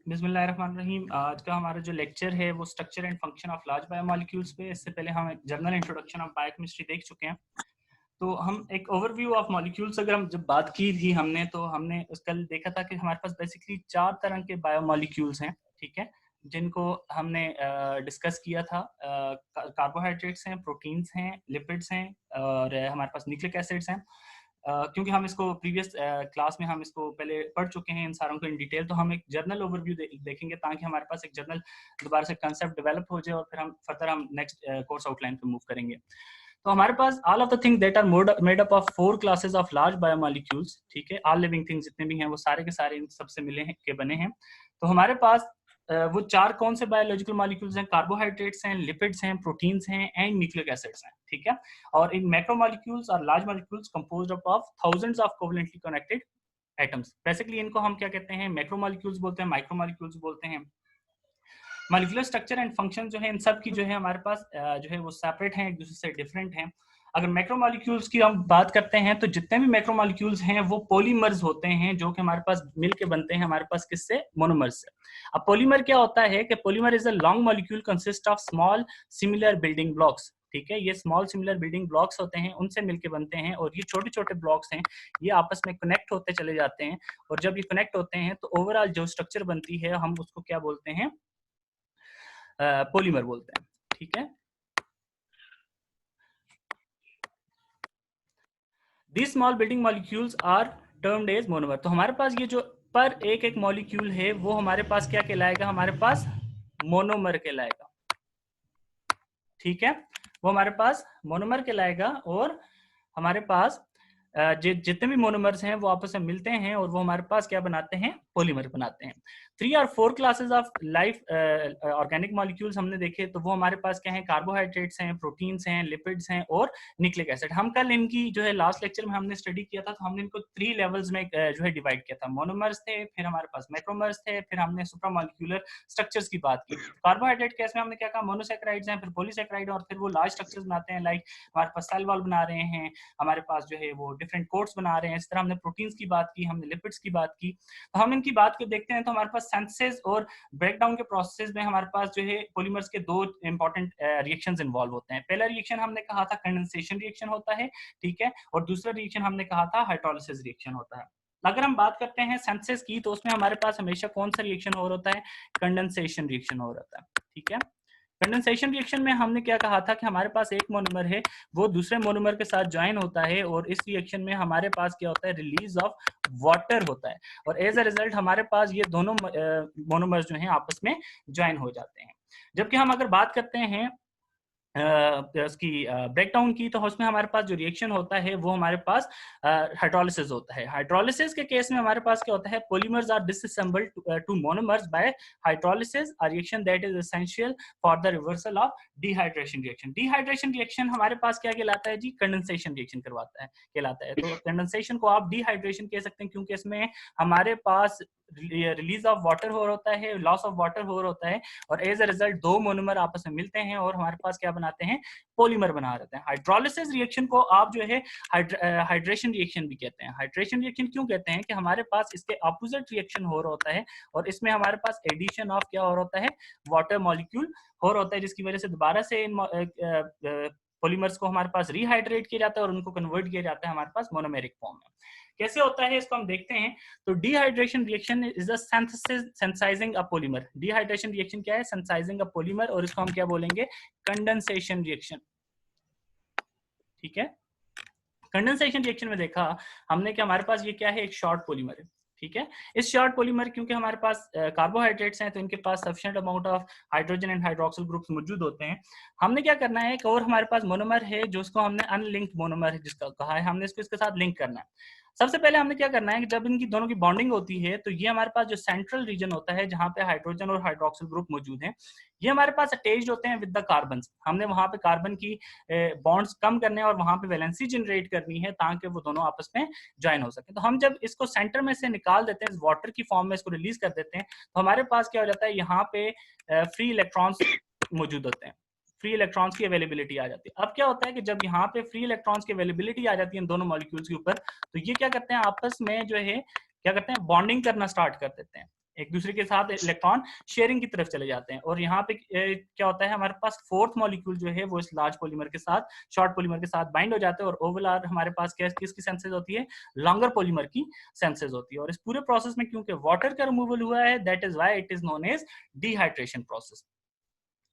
बिस्मिल्लाहिर्रहमानिर्रहीम। आज का हमारा जो लेक्चर है वो structure and function of large biomolecules पे। इससे पहले हम एक जनरल इंट्रोडक्शन ऑफ बायोकेमिस्ट्री देख चुके हैं। तो हम एक ओवरव्यू ऑफ मॉलिक्यूल्स अगर हम जब बात की थी हमने, तो हमने उस कल देखा था कि हमारे पास बेसिकली 4 तरह के बायोमॉलिक्यूल्स हैं, ठीक है, जिनको हमने डिस्कस किया था। कार्बोहाइड्रेट्स हैं, प्रोटीन्स हैं, लिपिड्स हैं और हमारे पास न्यूक्लिक एसिड्स हैं। क्योंकि हम इसको प्रीवियस क्लास में हम इसको पहले पढ़ चुके हैं इन सारों को इन डिटेल, तो हम एक जर्नल ओवरव्यू देखेंगे ताकि हमारे पास एक जर्नल दोबारा से कंसेप्ट डेवलप हो जाए और फिर हम फर्दर हम नेक्स्ट कोर्स आउटलाइन पे मूव करेंगे। तो हमारे पास all of the things that are made up of 4 classes of large biomolecules, ठीक है, ऑल लिविंग थिंग्स जितने भी हैं वो सारे के सारे इन सबसे मिले हैं के बने हैं। तो हमारे पास वो 4 कौन से बायोलॉजिकल मॉलिक्यूल्स हैं? कार्बोहाइड्रेट्स हैं, लिपिड्स हैं, प्रोटीन्स हैं एंड न्यूक्लिक एसिड्स हैं, ठीक है। और इन मैक्रोमॉलिक्यूल्स और large molecules composed of thousands of covalently connected atoms. Basically इनको हम क्या कहते हैं? मैक्रोमॉलिक्यूल्स बोलते हैं, माइक्रोमॉलिक्यूल्स बोलते हैं। मॉलिक्यूलर स्ट्रक्चर एंड फंक्शन जो है इन सब की जो है हमारे पास जो है वो सेपरेट हैं, एक दूसरे से डिफरेंट हैं। अगर मैक्रोमॉलिक्यूल्स की हम बात करते हैं तो जितने भी मैक्रोमॉलिक्यूल्स हैं वो पॉलीमर्स होते हैं, जो कि हमारे पास मिलके बनते हैं हमारे पास किससे? मोनोमर्स से। अब पॉलीमर क्या होता है कि polymer is a long molecule consist of small similar building blocks, ठीक है। ये स्मॉल सिमिलर बिल्डिंग ब्लॉक्स होते हैं, उनसे मिलके बनते हैं और ये छोटे छोटे ब्लॉक्स हैं, ये आपस में कनेक्ट होते चले जाते हैं और जब ये कनेक्ट होते हैं तो ओवरऑल जो स्ट्रक्चर बनती है हम उसको क्या बोलते हैं? पॉलीमर बोलते हैं, ठीक है। These small building molecules are termed as monomer। तो हमारे पास ये जो पर एक एक मॉलिक्यूल है वो हमारे पास क्या कहलाएगा? हमारे पास मोनोमर कहलाएगा, ठीक है। वो हमारे पास मोनोमर कहलाएगा और हमारे पास जितने भी मोनोमर्स हैं वो आपस में मिलते हैं और वो हमारे पास क्या बनाते हैं? पॉलीमर बनाते हैं। 3 और 4 classes of life organic molecules हमने देखे, तो वो हमारे पास क्या है? कार्बोहाइड्रेट्स हैं, प्रोटीन्स हैं, लिपिड्स हैं और न्यूक्लिक एसिड। हम कल इनकी जो है लास्ट लेक्चर में हमने स्टडी किया था, तो हमने इनको 3 लेवल्स में जो है डिवाइड किया था। मोनोमर्स थे, फिर हमारे पास मैक्रोमर्स थे, फिर हमने सुप्रामॉलिक्यूलर स्ट्रक्चर्स की बात की। कार्बोहाइड्रेट केस में हमने क्या कहा? मोनोसैकेराइड्स हैं, फिर पॉलीसैकेराइड और फिर वो लार्ज स्ट्रक्चर्स बनाते हैं, लाइक हमारे पास सेल वॉल बना रहे हैं, हमारे पास जो है वो डिफरेंट कोट्स बना रहे हैं। इस तरह हमने प्रोटीन्स की बात की, हमने लिपिड्स की बात की। तो हम इनकी बात को देखते हैं तो हमारे पास सिंथेसिस और ब्रेकडाउन के प्रोसेस में हमारे पास जो है पॉलीमर्स के 2 इंपॉर्टेंट रिएक्शंस इन्वॉल्व होते हैं। पहला रिएक्शन हमने कहा था कंडेंसेशन रिएक्शन होता है, ठीक है, और दूसरा रिएक्शन हमने कहा था हाइड्रोलिसिस रिएक्शन होता है। अगर हम बात करते हैं सिंथेसिस की, तो उसमें हमारे पास हमेशा कौन सा रिएक्शन हो रहा होता है? कंडेंसेशन रिएक्शन हो रहा है, ठीक है। कंडेंसेशन रिएक्शन में हमने क्या कहा था कि हमारे पास एक मोनोमर है, वो दूसरे मोनोमर के साथ ज्वाइन होता है और इस रिएक्शन में हमारे पास क्या होता है? रिलीज ऑफ वाटर होता है और एज अ रिजल्ट हमारे पास ये दोनों मोनोमर्स जो हैं आपस में ज्वाइन हो जाते हैं। जबकि हम अगर बात करते हैं उसकी ब्रेकडाउन की, तो उसमें हमारे पास जो रिएक्शन होता है वो हमारे पास हाइड्रोलिसिस होता है। हाइड्रोलिसिस के केस में हमारे पास क्या होता है? Polymers are disassembled to monomers by hydrolysis, a reaction that is essential for the reversal of dehydration reaction. Dehydration reaction हमारे पास क्या कहलाता है जी? कंडेंसेशन रिएक्शन कहलाता है। तो कंडेंसेशन को आप डिहाइड्रेशन कह सकते हैं क्योंकि इसमें हमारे पास रिलीज ऑफ वाटर हो होता है, लॉस ऑफ वाटर हो होता है और एज अ रिजल्ट 2 मोनोमर आपस में मिलते हैं और हमारे पास क्या बनाते हैं? पॉलीमर बना रहते हैं। हाइड्रोलिसिस रिएक्शन को आप जो है हाइड्रेशन रिएक्शन भी कहते हैं। हाइड्रेशन रिएक्शन क्यों कहते हैं? कि हमारे पास इसके अपोजिट रिएक्शन हो रहा होता है और इसमें हमारे पास एडिशन ऑफ क्या हो रहा होता है? वाटर मॉलिक्यूल हो रहा होता है, जिसकी वजह से दोबारा से पॉलीमर्स को हमारे पास रिहाइड्रेट किया जाता है और उनको कन्वर्ट किया जाता है हमारे पास मोनोमेरिक फॉर्म में। कैसे होता है इसको हम देखते हैं। तो dehydration reaction is the synthesising a polymer. Dehydration reaction क्या है? सिंथेसाइजिंग अ पॉलीमर और इसको हम क्या बोलेंगे? कंडेंसेशन रिएक्शन, ठीक है। कंडेंसेशन रिएक्शन में देखा हमने कि हमारे पास ये क्या है? एक शॉर्ट पॉलीमर है, ठीक है। इस शॉर्ट पॉलीमर क्योंकि हमारे पास कार्बोहाइड्रेट्स हैं तो इनके पास sufficient amount of hydrogen and hydroxyl groups मौजूद होते हैं। हमने क्या करना है? और हमारे पास मोनोमर है जो उसको हमने अनलिंक्ड मोनोमर है जिसका कहा है, हमने इसको इसके साथ लिंक करना है। सबसे पहले हमने क्या करना है कि जब इनकी दोनों की बॉन्डिंग होती है तो ये हमारे पास जो सेंट्रल रीजन होता है जहां पे हाइड्रोजन और हाइड्रोक्सिल ग्रुप मौजूद हैं, ये हमारे पास अटैच्ड होते हैं विद द कार्बन। हमने वहां पे कार्बन की बॉन्ड्स कम करने और वहां पे वैलेंसी जनरेट करनी है ताकि वो दोनों आपस में ज्वाइन हो सके। तो हम जब इसको सेंटर में से निकाल देते हैं, वाटर की फॉर्म में इसको रिलीज कर देते हैं, तो हमारे पास क्या हो जाता है? यहाँ पे फ्री इलेक्ट्रॉन्स मौजूद होते हैं, फ्री इलेक्ट्रॉन्स की अवेलेबिलिटी आ जाती है। अब क्या होता है कि जब यहाँ पे फ्री इलेक्ट्रॉन्स की अवेलेबिलिटी आ जाती है इन दोनों मॉलिक्यूल्स के ऊपर, तो ये क्या करते हैं? आपस में जो है क्या करते हैं? बॉन्डिंग करना स्टार्ट कर देते हैं। एक दूसरे के साथ इलेक्ट्रॉन शेयरिंग की तरफ चले जाते हैं। और यहाँ पे क्या होता है, हमारे पास फोर्थ मॉलिक्यूल जो है वो इस लार्ज पॉलीमर के साथ, शॉर्ट पॉलीमर के साथ बाइंड हो जाते हैं और ओवलआर हमारे पास किसकी सेंसेस होती है, लॉन्गर पॉलीमर की सेंसेस होती है। और इस पूरे प्रोसेस में क्योंकि वाटर का रिमूवल हुआ है, that is why it is known as dehydration process.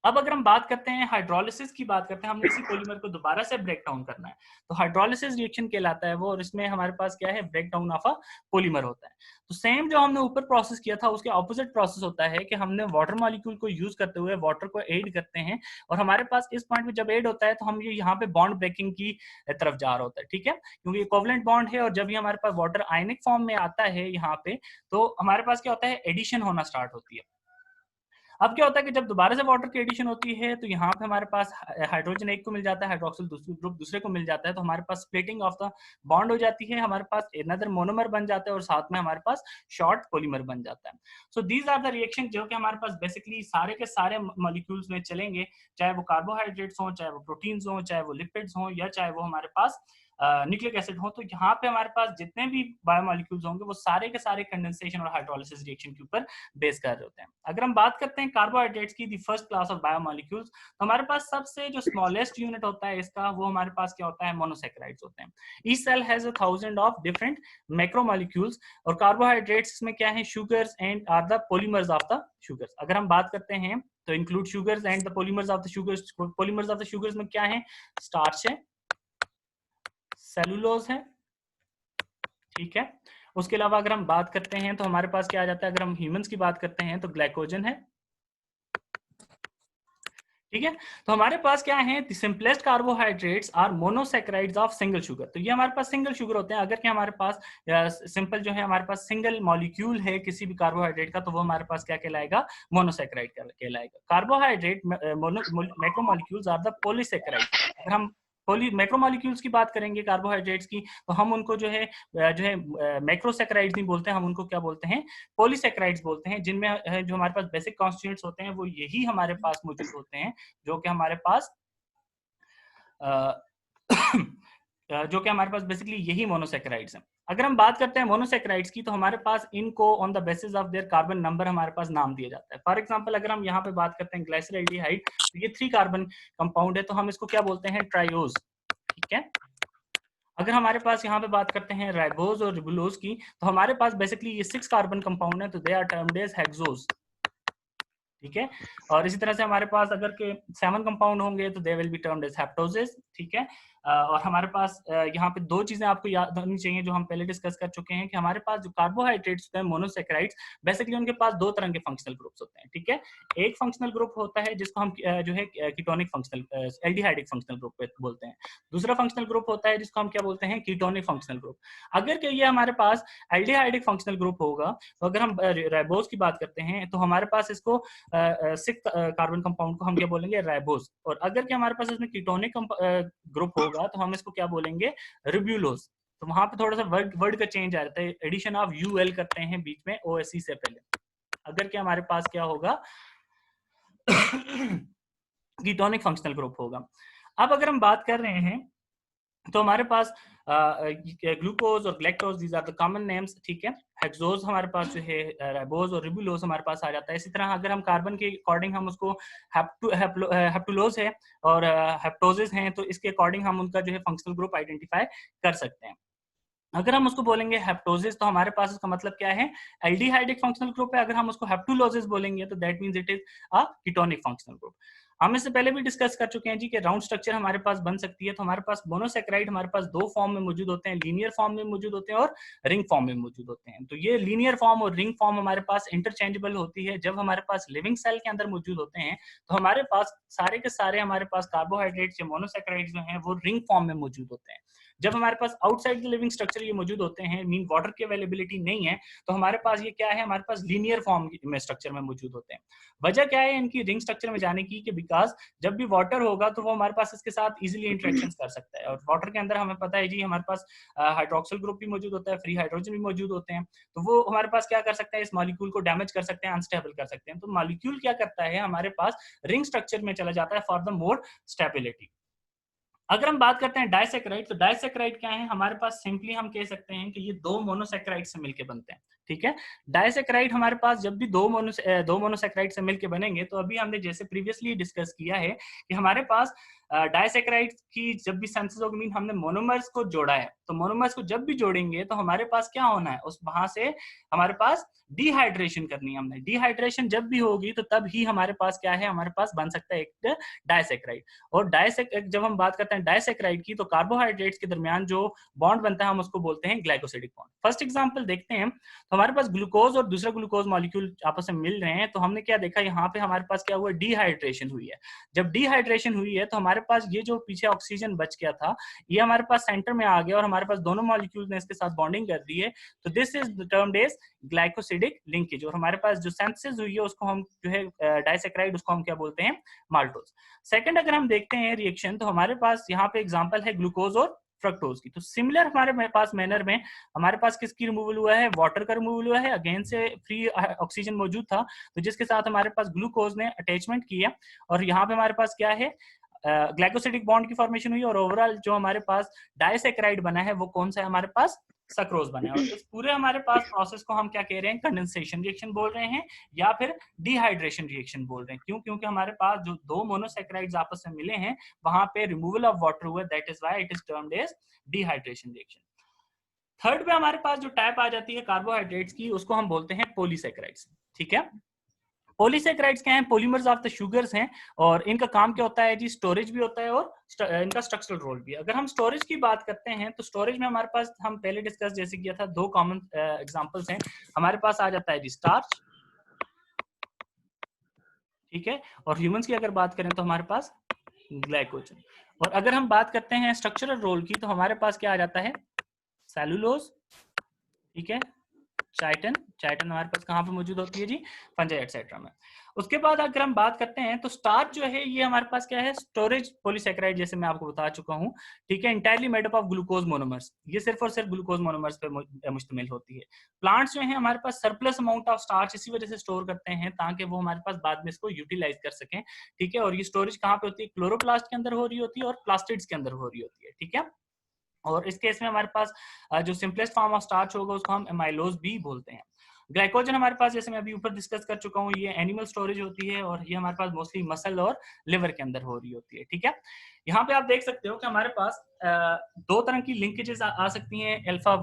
अब अगर हम बात करते हैं हाइड्रोलिसिस की, बात करते हैं, हमने इसी पॉलीमर को दोबारा से ब्रेक डाउन करना है, तो हाइड्रोलिसिस रिएक्शन कहलाता है वो, और इसमें हमारे पास क्या है, break down of a polymer होता है। तो सेम जो हमने ऊपर प्रोसेस किया था उसके ऑपोजिट प्रोसेस होता है कि हमने वाटर मॉलिक्यूल को यूज करते हुए वाटर को ऐड करते हैं, और हमारे पास इस पॉइंट में जब ऐड होता है तो हम ये यहाँ पे बॉन्ड ब्रेकिंग की तरफ जा रहा होता है, ठीक है, क्योंकि ये कोवलेंट बॉन्ड है, और जब ये हमारे पास वाटर आयनिक फॉर्म में आता है यहाँ पे, तो हमारे पास क्या होता है, एडिशन होना स्टार्ट होती है। अब क्या होता है कि जब दोबारा से वाटर की एडिशन होती है तो यहाँ पे हमारे पास हाइड्रोजन एक को मिल जाता है, हाइड्रोक्सिल ग्रुप दूसरे को मिल जाता है, तो हमारे पास स्प्लिटिंग ऑफ द बॉन्ड हो जाती है, हमारे पास अनदर मोनोमर बन जाता है और साथ में हमारे पास शॉर्ट पॉलीमर बन जाता है। So these are the reaction जो कि हमारे पास बेसिकली सारे के सारे मॉलिक्यूल्स में चलेंगे, चाहे वो कार्बोहाइड्रेट्स हों, चाहे वो प्रोटीन्स हों, चाहे वो लिपिड्स हों, या चाहे वो हमारे पास न्यूक्लिक एसिड हो। तो यहाँ पे हमारे पास जितने भी बायोमोलिक्यूल्स होंगे वो सारे के सारे कंडेंसेशन और हाइड्रोलिसिस रिएक्शन के ऊपर बेस कर रहे होते हैं। अगर हम बात करते हैं कार्बोहाइड्रेट्स की, the first class of biomolecules, तो हमारे पास सबसे जो स्मॉलेस्ट यूनिट होता है इसका, वो हमारे पास क्या होता है, मोनोसैकेराइड्स होते हैं। Each cell has 1000 of different macromolecules, और कार्बोहाइड्रेट्स में क्या है, sugars and are the polymers of the sugars. अगर हम बात करते हैं तो include sugars and the polymers of the sugars. Polymers of the sugars में क्या है, स्टार्च है, सेलुलोज है, ठीक है। उसके अलावा अगर हम बात करते हैं तो हमारे पास क्या आ जाता है, अगर हम ह्यूमंस की बात करते हैं तो ग्लाइकोजन है, ठीक है। तो हमारे पास क्या है, the simplest carbohydrates are monosaccharides of single sugar. तो ये हमारे पास सिंगल शुगर होते हैं। अगर कि हमारे पास सिंपल जो है, हमारे पास सिंगल मॉलिक्यूल है किसी भी कार्बोहाइड्रेट का, तो वो हमारे पास क्या कहलाएगा, मोनोसैकेराइड कहलाएगा। Carbohydrate macromolecules are the polysaccharide. अगर हम मैक्रोमोलिक्यूल्स की बात करेंगे कार्बोहाइड्रेट्स की, तो हम उनको जो है मैक्रोसैकेराइड्स नहीं बोलते हैं, हम उनको क्या बोलते हैं, पॉलीसैकेराइड्स बोलते हैं, जिनमें जो हमारे पास बेसिक कॉन्स्टिट्यूएंट्स होते हैं वो यही हमारे पास मौजूद होते हैं, जो कि हमारे पास जो कि हमारे पास बेसिकली यही मोनोसैकेराइड्स हैं। अगर हम बात करते हैं मोनोसैकेराइड्स की, तो हमारे पास इनको on the basis of their carbon number हमारे पास नाम दिया जाता है। फॉर एग्जांपल अगर हम यहाँ पे बात करते हैं ग्लाइसरल्डिहाइड, तो ये 3 कार्बन कंपाउंड है, तो हम इसको क्या बोलते हैं, ट्राइओज, ठीक है। अगर हमारे पास यहाँ पे बात करते हैं राइबोज और रिबुलोज की, तो हमारे पास बेसिकली ये 6 कार्बन कंपाउंड है, तो they are termed as hexose, ठीक है। और इसी तरह से हमारे पास अगर के 7 कंपाउंड होंगे तो they will be termed as heptoses, ठीक है। और हमारे पास यहाँ पे 2 चीजें आपको याद होनी चाहिए जो हम पहले डिस्कस कर चुके हैं, कि हमारे पास जो कार्बोहाइड्रेट्स होते हैं मोनोसैकेराइड्स, बेसिकली उनके पास 2 तरह के फंक्शनल ग्रुप्स होते हैं, ठीक है। एक फंक्शनल ग्रुप होता है जिसको हम जो है ketonic functional aldehydic functional group बोलते हैं। दूसरा फंक्शनल ग्रुप होता है जिसको हम क्या बोलते हैं, कीटोनिक फंक्शनल ग्रुप। अगर के ये हमारे पास एल्डिहाइडिक फंक्शनल ग्रुप होगा, तो अगर हम राइबोज की बात करते हैं तो हमारे पास इसको 6 कार्बन कंपाउंड को हम क्या बोलेंगे, राइबोज। और अगर के हमारे पास इसमें कीटोनिक ग्रुप होगा तो हम इसको क्या बोलेंगे, रिब्यूलोज। तो वहां पे थोड़ा सा वर्ड का चेंज आ जाता है, एडिशन ऑफ यूएल करते हैं बीच में ओएससी से पहले। अगर के हमारे पास क्या होगा, कीटोनिक फंक्शनल ग्रुप होगा। अब अगर हम बात कर रहे हैं तो हमारे पास ग्लूकोज और galactose, these are the common names, ठीक है। हेक्सोज हमारे पास जो है, राइबोज और रिबुलोज हमारे पास आ जाता है। इसी तरह अगर हम कार्बन के अकॉर्डिंग हम उसको हेप्टुलोज है और हेप्टोजेस हैं, तो इसके अकॉर्डिंग हम उनका जो है फंक्शनल ग्रुप आइडेंटिफाई कर सकते हैं। अगर हम उसको बोलेंगे हेप्टोजिस, तो हमारे पास उसका मतलब क्या है, एल्डिहाइडिक फंक्शनल ग्रुप है। अगर हम उसको हेप्टुलोजिस बोलेंगे तो that means it is a ketonic functional group. हम इससे पहले भी डिस्कस कर चुके हैं जी कि राउंड स्ट्रक्चर हमारे पास बन सकती है। तो हमारे पास मोनोसैकेराइड हमारे पास 2 फॉर्म में मौजूद होते हैं, लीनियर फॉर्म में मौजूद होते हैं और रिंग फॉर्म में मौजूद होते हैं। तो ये लीनियर फॉर्म और रिंग फॉर्म हमारे पास इंटरचेंजेबल होती है। जब हमारे पास लिविंग सेल के अंदर मौजूद होते हैं तो हमारे पास सारे के सारे हमारे पास कार्बोहाइड्रेट्स या मोनोसैकेराइड्स जो हैं वो रिंग फॉर्म में मौजूद होते हैं। जब हमारे पास आउटसाइड द लिविंग स्ट्रक्चर ये मौजूद होते हैं, मीन वाटर की अवेलेबिलिटी नहीं है, तो हमारे पास ये क्या है, हमारे पास लीनियर फॉर्म में स्ट्रक्चर में मौजूद होते हैं। वजह क्या है इनकी रिंग स्ट्रक्चर में जाने की, कि बिकॉज जब भी वाटर होगा तो वो हमारे पास इसके साथ इजीली इंटरेक्शन कर सकता है। और वाटर के अंदर हमें पता है जी, हमारे पास हाइड्रोक्सिल ग्रुप भी मौजूद होता है, फ्री हाइड्रोजन भी मौजूद होते हैं। तो वो हमारे पास क्या कर सकते हैं, इस मॉलिक्यूल को डैमेज कर सकते हैं, अनस्टेबल कर सकते हैं। तो मॉलिक्यूल क्या करता है, हमारे पास रिंग स्ट्रक्चर में चला जाता है फॉर द मोर स्टेबिलिटी। अगर हम बात करते हैं डाइसैकेराइड, तो डाइसैकेराइड क्या है, हमारे पास सिंपली हम कह सकते हैं कि ये 2 मोनोसैकेराइड से मिलकर बनते हैं। ठीक है। डाइसैकेराइड हमारे पास जब भी दो मोनोसैकेराइड से मिलके बनेंगे, तो अभी हमने जैसे प्रीवियसली डिस्कस किया है कि हमारे पास डाइसैकेराइड की जब भी सिंथेसिस होगी, मीन हमने मोनोमर्स को जोड़ा है, तो मोनोमर्स को जब भी जोड़ेंगे तो हमारे पास क्या होना है, उस वहां से हमारे पास डिहाइड्रेशन करनी है हमने। डिहाइड्रेशन जब भी होगी तो तब ही हमारे पास क्या है, हमारे पास बन सकता है एक डाइसैकेराइड। और जब हम बात करते हैं डाइसैकेराइड की, तो कार्बोहाइड्रेट्स के दरमियान जो बॉन्ड बनता है हम उसको बोलते हैं ग्लाइकोसिडिक बॉन्ड। फर्स्ट एग्जांपल देखते हैं, तो हमारे पास ग्लूकोज और दूसरा ग्लूकोज मॉलिक्यूल आपस में मिल रहे हैं, तो हमने क्या देखा, यहाँ पे हमारे पास क्या हुआ, डिहाइड्रेशन हुई है। जब डिहाइड्रेशन हुई है तो हमारे पास ये जो पीछे ऑक्सीजन बच गया था, ये हमारे पास सेंटर में आ गया और हमारे पास दोनों मॉलिक्यूल ने इसके साथ बॉन्डिंग कर दी है। तो this is termed as glycosidic linkage. और हमारे पास जो सिंथेसिस हुई है उसको हम जो है डाइसैकेराइड, उसको हम क्या बोलते हैं, माल्टोज। सेकंड अगर हम देखते हैं रिएक्शन, तो हमारे पास यहाँ पे एग्जांपल है ग्लूकोज और फ्रक्टोज की। तो सिमिलर हमारे पास मैनर में हमारे पास किसकी रिमूवल हुआ है, वाटर का रिमूवल हुआ है। अगेन से फ्री ऑक्सीजन मौजूद था, तो जिसके साथ हमारे पास ग्लूकोज ने अटैचमेंट किया, और यहाँ पे हमारे पास क्या है, ग्लाइकोसिडिक बॉन्ड की फॉर्मेशन हुई। और ओवरऑल जो हमारे पास डाइसैकेराइड बना है वो कौन सा है, हमारे पास सक्रोज बना है। और इस पूरे हमारे पास प्रोसेस को हम क्या कह रहे हैं, कंडेंसेशन रिएक्शन बोल रहे हैं या फिर डिहाइड्रेशन रिएक्शन बोल रहे हैं। क्यों? क्योंकि हमारे पास जो दो मोनोसैकेराइड्स आपस में मिले हैं, वहां पे रिमूवल ऑफ वाटर हुआ, that is why it is termed as dehydration reaction. Third पे हमारे पास जो टाइप आ जाती है कार्बोहाइड्रेट्स की, उसको हम बोलते हैं पॉलीसैकेराइड्स। ठीक है। पॉलीसैकेराइड्स क्या हैं, पॉलीमर्स ऑफ द शुगर्स हैं, और इनका काम क्या होता है जी, स्टोरेज भी होता है और इनका स्ट्रक्चरल रोल भी है। अगर हम स्टोरेज की बात करते हैं, तो स्टोरेज में हमारे पास, हम पहले डिस्कस जैसे किया था, दो कॉमन एग्जांपल्स हैं। हमारे पास आ जाता है जी स्टार्च, ठीक है, और ह्यूमंस की अगर बात करें तो हमारे पास ग्लाइकोजन। और अगर हम बात करते हैं स्ट्रक्चरल रोल की, तो हमारे पास क्या आ जाता है, सेलुलोज, ठीक है, चाइटन। चाइटन हमारे पास कहाँ पे मौजूद होती है जी, फंजाई एटसेट्रा में। उसके बाद अगर हम बात करते हैं, तो स्टार्च जो है ये हमारे पास क्या है, स्टोरेज पॉलीसैकेराइड, जैसे मैं आपको बता चुका हूँ। ठीक है, entirely made up of glucose monomers, ये सिर्फ और सिर्फ ग्लूकोज मोनोमर्स पे मुश्तमिल होती है। प्लांट्स जो है हमारे पास सरप्लस अमाउंट ऑफ स्टार्च इसी वजह से स्टोर करते हैं, ताकि वो हमारे पास बाद में इसको यूटिलाइज कर सकें। ठीक है, और ये स्टोरेज कहाँ पे होती है, क्लोरोप्लास्ट के अंदर हो रही होती है और प्लास्टिड्स के अंदर हो रही होती है। ठीक है, और इस केस में हमारे पास जो सिंपलेस्ट फॉर्म ऑफ स्टार्च होगा उसको हम एमाइलोज भी बोलते हैं। ग्लाइकोजन हमारे पास, जैसे मैं अभी ऊपर डिस्कस कर चुका हूँ, ये एनिमल स्टोरेज होती है, और ये हमारे पास मोस्टली मसल और लिवर के अंदर हो रही होती है। ठीक है, यहाँ पे आप देख सकते हो कि हमारे पास दो तरह की लिंकेजेस आ सकती हैं। अल्फा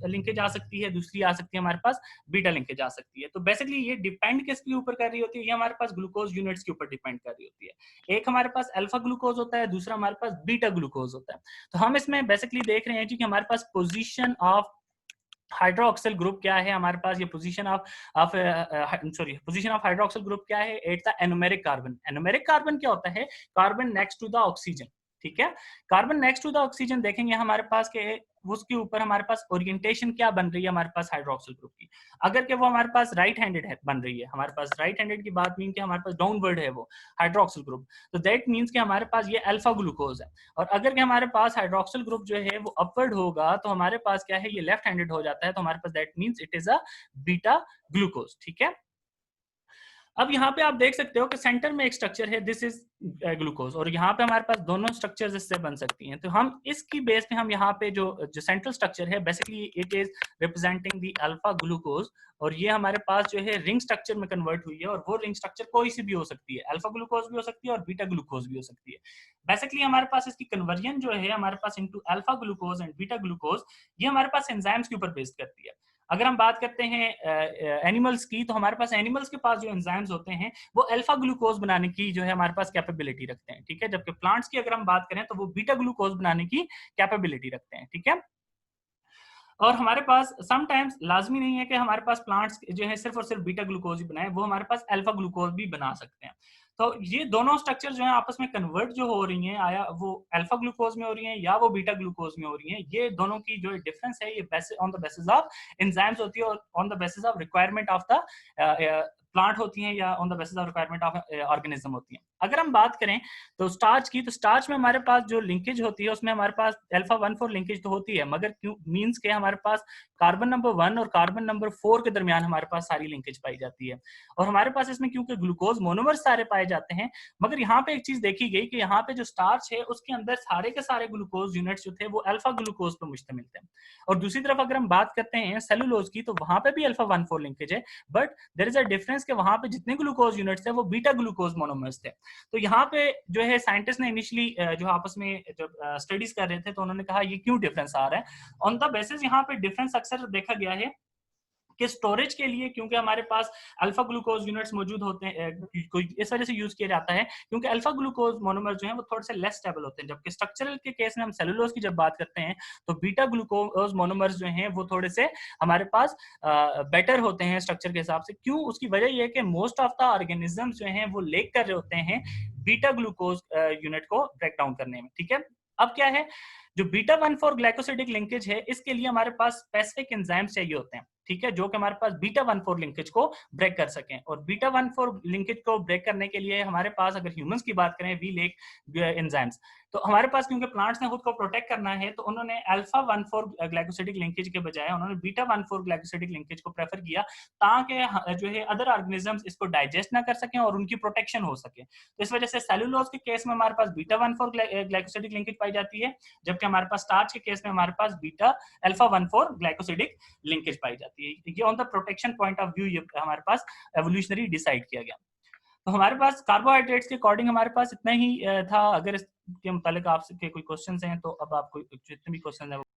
लिंकेज आ सकती है, दूसरी आ सकती है हमारे पास बीटा लिंकेज आ सकती है। तो बेसिकली ये डिपेंड किसके ऊपर कर रही होती है, ये हमारे पास ग्लूकोज यूनिट्स के ऊपर डिपेंड कर रही होती है। एक हमारे पास अल्फा ग्लूकोज होता है, दूसरा हमारे पास बीटा ग्लूकोज होता है। तो हम इसमें बेसिकली देख रहे हैं कि हमारे पास पोजीशन ऑफ हाइड्रोक्सिल ग्रुप क्या है, हमारे पास ये position of position of hydroxyl group क्या है, at the anomeric carbon. Anomeric carbon क्या होता है, carbon next to the oxygen. ठीक है, carbon next to the oxygen देखेंगे हमारे पास के उसके ऊपर हमारे पास ओरिएंटेशन क्या बन रही है हमारे पास हाइड्रोक्सिल ग्रुप की। अगर के वो हमारे पास राइट हैंडेड है बन रही है, हमारे पास राइट हैंडेड की बात मीन कि हमारे पास डाउनवर्ड है वो हाइड्रोक्सिल ग्रुप, तो दैट मीन्स कि हमारे पास ये अल्फा ग्लूकोज है। और अगर के हमारे पास हाइड्रोक्सिल ग्रुप जो है वो अपवर्ड होगा, तो हमारे पास क्या है, ये लेफ्ट हैंडेड हो जाता है, तो हमारे पास that means it is a beta glucose. ठीक है, अब यहाँ पे आप देख सकते हो कि सेंटर में एक स्ट्रक्चर है, दिस इज ग्लूकोज, और यहाँ पे हमारे पास दोनों स्ट्रक्चर्स इससे बन सकती हैं। तो हम इसकी बेस पे हम यहाँ पे जो सेंट्रल स्ट्रक्चर है, basically it is representing the alpha glucose, और ये हमारे पास जो है रिंग स्ट्रक्चर में कन्वर्ट हुई है, और वो रिंग स्ट्रक्चर कोई सी भी हो सकती है, अल्फा ग्लूकोज भी हो सकती है और बीटा ग्लूकोज भी हो सकती है। बेसिकली हमारे पास इसकी कन्वर्जन जो है हमारे पास into alpha glucose and beta glucose, ये हमारे पास एंजाइम्स के ऊपर बेस्ड करती है। अगर हम बात करते हैं एनिमल्स की, तो हमारे पास एनिमल्स के पास जो एंजाइम्स होते हैं वो अल्फा ग्लूकोज बनाने की जो है हमारे पास कैपेबिलिटी रखते हैं। ठीक है, जबकि प्लांट्स की अगर हम बात करें तो वो बीटा ग्लूकोज बनाने की कैपेबिलिटी रखते हैं। ठीक है, और हमारे पास समटाइम्स लाजमी नहीं है कि हमारे पास प्लांट्स जो है सिर्फ और सिर्फ बीटा ग्लूकोज ही बनाए, वो हमारे पास अल्फा ग्लूकोज भी बना सकते हैं। तो ये दोनों स्ट्रक्चर जो है आपस में कन्वर्ट जो हो रही हैं, आया वो अल्फा ग्लूकोज में हो रही हैं या वो बीटा ग्लूकोज में हो रही हैं, ये दोनों की जो डिफरेंस है ये on the basis of enzymes होती है और on the basis of requirement of the plant होती हैं या on the basis of requirement of organism होती हैं। अगर हम बात करें तो स्टार्च की, तो स्टार्च में हमारे पास जो लिंकेज होती है उसमें हमारे पास अल्फा 1,4 लिंकेज तो होती है, मगर क्यों मींस के हमारे पास कार्बन नंबर 1 और कार्बन नंबर 4 के दरमियान हमारे पास सारी लिंकेज पाई जाती है। और हमारे पास इसमें क्योंकि ग्लूकोज मोनोमर सारे पाए जाते हैं, मगर यहाँ पे एक चीज देखी गई कि यहाँ पे जो स्टार्च है उसके अंदर सारे के सारे ग्लूकोज यूनिट्स जो थे वो अल्फा ग्लूकोज पर मुश्तमिल थे। और दूसरी तरफ अगर हम बात करते हैं सेलुलोज की, तो वहां पे भी अल्फा 1,4 लिंकेज है, but there is a difference कि वहां पे जितने ग्लूकोज यूनिट्स थे वो बीटा ग्लूकोज मोनोमर्स थे। तो यहाँ पे जो है साइंटिस्ट ने इनिशियली जो आपस में जब स्टडीज कर रहे थे तो उन्होंने कहा ये क्यों डिफरेंस आ रहा है। ऑन द बेसिस यहाँ पे डिफरेंस अक्सर देखा गया है कि स्टोरेज के लिए, क्योंकि हमारे पास अल्फा ग्लूकोज यूनिट्स मौजूद होते हैं, इस वजह से यूज किया जाता है क्योंकि अल्फा ग्लूकोज मोनोमर जो है वो थोड़े से लेस स्टेबल होते हैं, जबकि स्ट्रक्चरल के केस में हम सेलुलोज की जब बात करते हैं तो बीटा ग्लूकोज मोनोमर्स जो हैं वो थोड़े से हमारे पास बेटर होते हैं स्ट्रक्चर के हिसाब से। क्यों? उसकी वजह यह है कि मोस्ट ऑफ द ऑर्गेनिजम्स जो हैं वो लेक कर रहे होते हैं बीटा ग्लूकोज यूनिट को ब्रेक डाउन करने में। ठीक है, अब क्या है, जो बीटा 1,4 ग्लाइकोसिडिक लिंकेज है इसके लिए हमारे पास स्पेसिफिक एंजाइम्स चाहिए होते हैं, ठीक है, जो कि हमारे पास बीटा 1,4 लिंकेज को ब्रेक कर सकें। और बीटा 1,4 लिंकेज को ब्रेक करने के लिए हमारे पास, अगर ह्यूमंस की बात करें, वी लेक एंजाइम्स, तो हमारे पास क्योंकि प्लांट्स ने खुद को प्रोटेक्ट करना है तो उन्होंने अल्फा 1,4 ग्लाइकोसिडिक लिंकेज के बजाय उन्होंने बीटा 1,4 ग्लाइकोसिडिक लिंकेज को प्रेफर किया, ताकि जो है अदर ऑर्गेनिजम्स इसको डाइजेस्ट ना कर सकें और उनकी प्रोटेक्शन हो सके। तो इस वजह से सेलुलोज के केस में हमारे पास बीटा 1,4 ग्लाइकोसिडिक लिंकेज पाई जाती है, जबकि हमारे पास स्टार्च के केस में हमारे पास बीटा अल्फा 1,4 ग्लाइकोसिडिक लिंकेज पाई जाती है। ये on the protection point of view ये हमारे पास एवोल्यूशनरी डिसाइड किया गया। तो हमारे पास कार्बोहाइड्रेट्स के अकॉर्डिंग हमारे पास इतना ही था। अगर इसके मुतालिक आपसे कोई क्वेश्चन हैं तो अब आपको जितने भी क्वेश्चन है वो